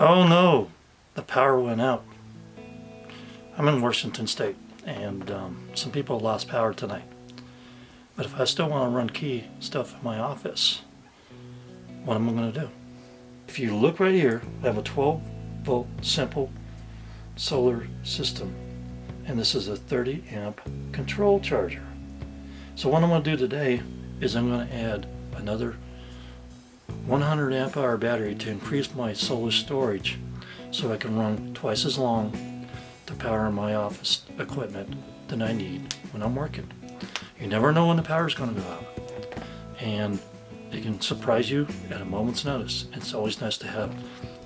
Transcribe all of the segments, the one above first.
Oh no, the power went out. I'm in Washington State, and some people lost power tonight. But if I still want to run key stuff in my office, what am I going to do? If you look right here, I have a 12-volt simple solar system, and this is a 30 amp control charger. So what I'm going to do today is I'm going to add another 100 amp hour battery to increase my solar storage so I can run twice as long to power my office equipment than I need when I'm working. You never know when the power is going to go out, and it can surprise you at a moment's notice. It's always nice to have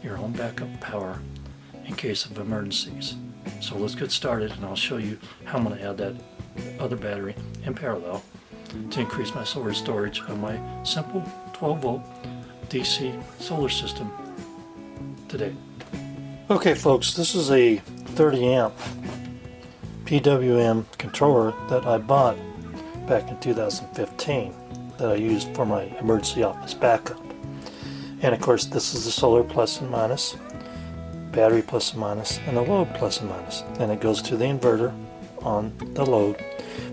your own backup power in case of emergencies. So let's get started, and I'll show you how I'm going to add that other battery in parallel to increase my solar storage of my simple 12 volt DC solar system today. Okay folks, this is a 30 amp PWM controller that I bought back in 2015 that I used for my emergency office backup. And of course this is the solar plus and minus, battery plus and minus, and the load plus and minus. And it goes to the inverter on the load.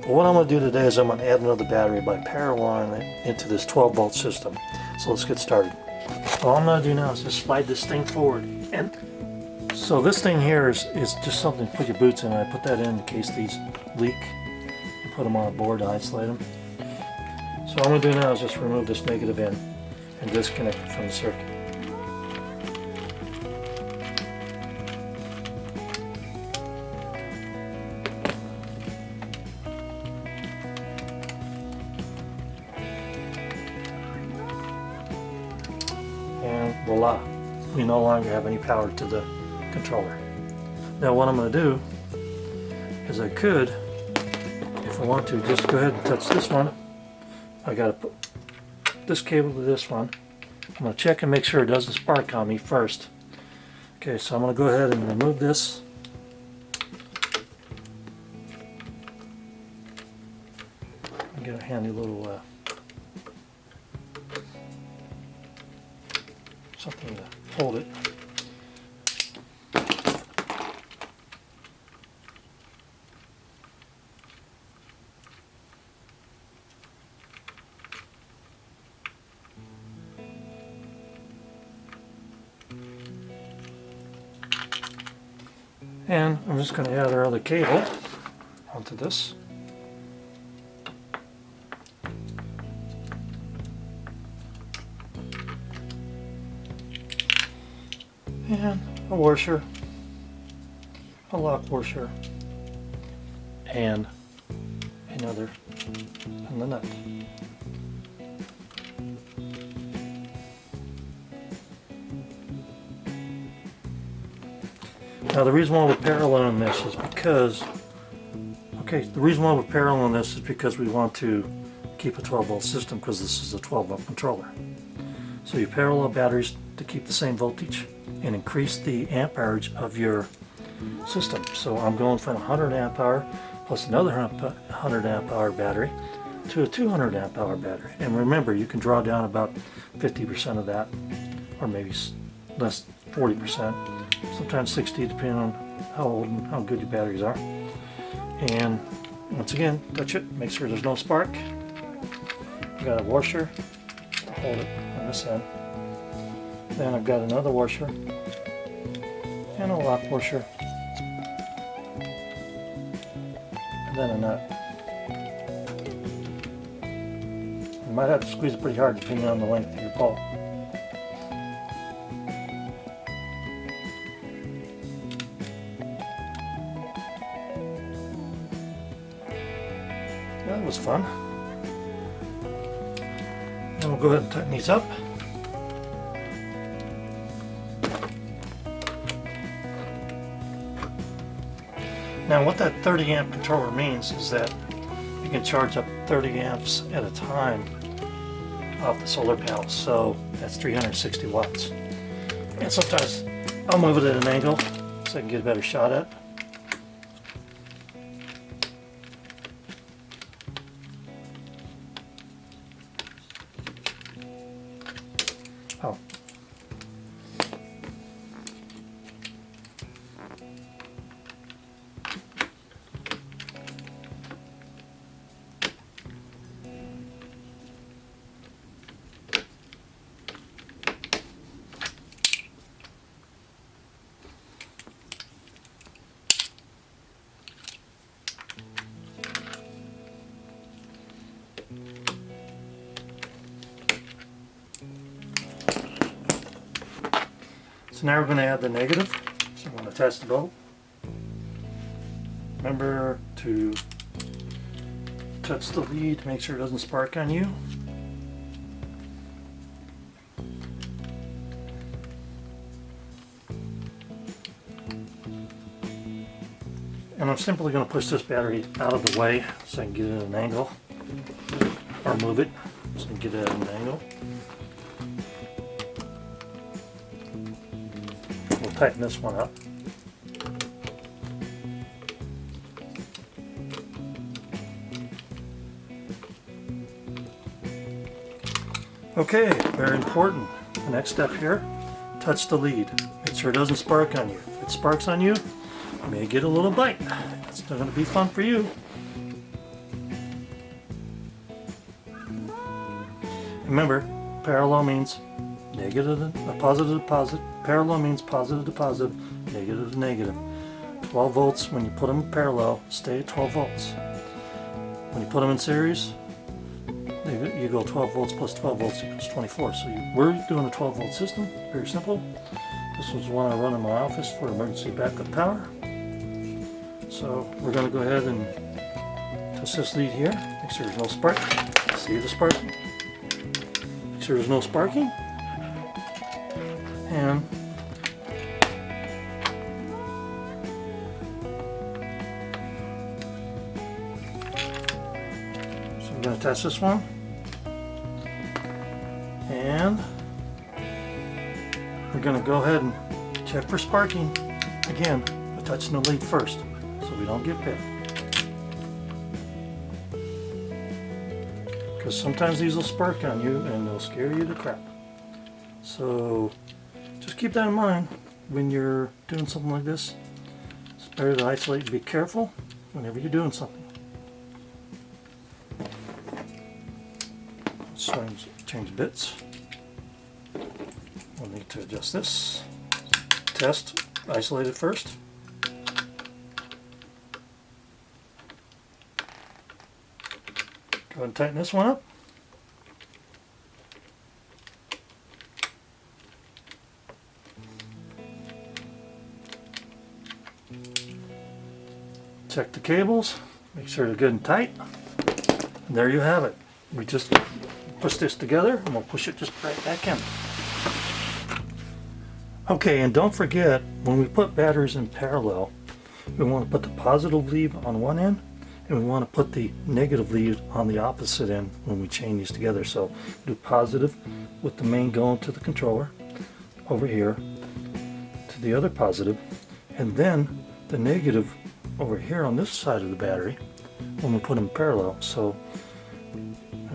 But what I'm going to do today is I'm going to add another battery by paralleling it into this 12 volt system. So let's get started. All I'm going to do now is just slide this thing forward. And so this thing here is just something to put your boots in. I put that in case these leak and put them on a board to isolate them. So all I'm going to do now is just remove this negative end and disconnect it from the circuit. And voila, we no longer have any power to the controller. Now what I'm going to do is I could, if I want to, just go ahead and touch this one. I got to put this cable to this one. I'm going to check and make sure it doesn't spark on me first. Okay, so I'm going to go ahead and remove this. Get a handy little something to hold it. And I'm just going to add our other cable onto this. And a washer, a lock washer, and another in the nut. Now the reason why we're paralleling this is because, we want to keep a 12 volt system because this is a 12 volt controller. So you parallel batteries to keep the same voltage and increase the amperage of your system. So I'm going from 100 amp hour plus another 100 amp hour battery to a 200 amp hour battery. And remember, you can draw down about 50% of that, or maybe less, 40%, sometimes 60, depending on how old and how good your batteries are. And once again, touch it, make sure there's no spark. I've got a washer to hold it on this end. Then I've got another washer and a lock washer, and then a nut. You might have to squeeze it pretty hard depending on the length of your bolt. That was fun. Then we'll go ahead and tighten these up. Now what that 30 amp controller means is that you can charge up 30 amps at a time off the solar panel, so that's 360 watts. And sometimes I'll move it at an angle so I can get a better shot at it. So now we're going to add the negative. So I'm going to test the bolt. Remember to touch the lead to make sure it doesn't spark on you. And I'm simply going to push this battery out of the way so I can get it at an angle, or move it so I can get it at an angle. We'll tighten this one up. Okay, very important. The next step here, touch the lead. Make sure it doesn't spark on you. If it sparks on you, you may get a little bite. It's not going to be fun for you. Remember, parallel means negative to positive to positive. Parallel means positive to positive, negative to negative. 12 volts, when you put them in parallel, stay at 12 volts. When you put them in series, you go 12 volts plus 12 volts equals 24. So we're doing a 12 volt system, very simple. This was one I run in my office for emergency backup power. So we're going to go ahead and test this lead here. Make sure there's no spark. See the sparking? Make sure there's no sparking. And so we're going to test this one. And we're going to go ahead and check for sparking again by touching the lead first so we don't get bit. Because sometimes these will spark on you and they'll scare you to crap. So just keep that in mind when you're doing something like this. It's better to isolate and be careful whenever you're doing something. So change bits. We'll need to adjust this. Test, isolate it first. Go ahead and tighten this one up. Check the cables, make sure they're good and tight. And there you have it. We just push this together and we'll push it just right back in. Okay, and don't forget, when we put batteries in parallel, we want to put the positive lead on one end and we want to put the negative lead on the opposite end when we chain these together. So do positive with the main going to the controller over here to the other positive, and then the negative over here on this side of the battery when we put them in parallel. So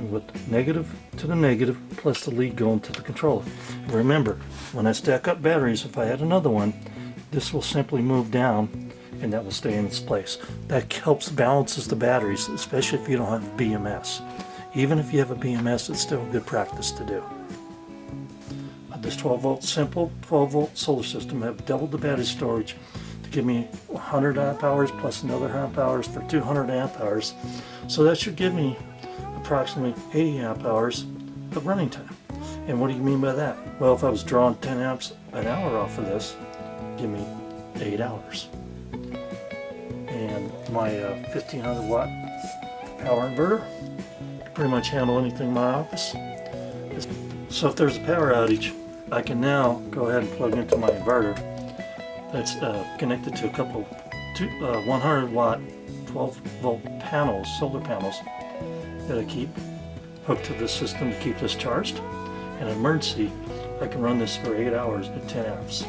with negative to the negative plus the lead going to the controller. Remember, when I stack up batteries, if I add another one, this will simply move down and that will stay in its place. That helps balances the batteries, especially if you don't have BMS. Even if you have a BMS, it's still good practice to do. This 12 volt simple 12 volt solar system have doubled the battery storage to give me 100 amp hours plus another amp hours for 200 amp hours. So that should give me approximately 80 amp hours of running time. And what do you mean by that? Well, if I was drawing 10 amps an hour off of this, give me 8 hours. And my 1500 watt power inverter pretty much handle anything in my office. So if there's a power outage, I can now go ahead and plug into my inverter that's connected to a couple 100 watt 12 volt panels, solar panels, that I keep hooked to this system to keep this charged. In an emergency, I can run this for 8 hours at 10 amps.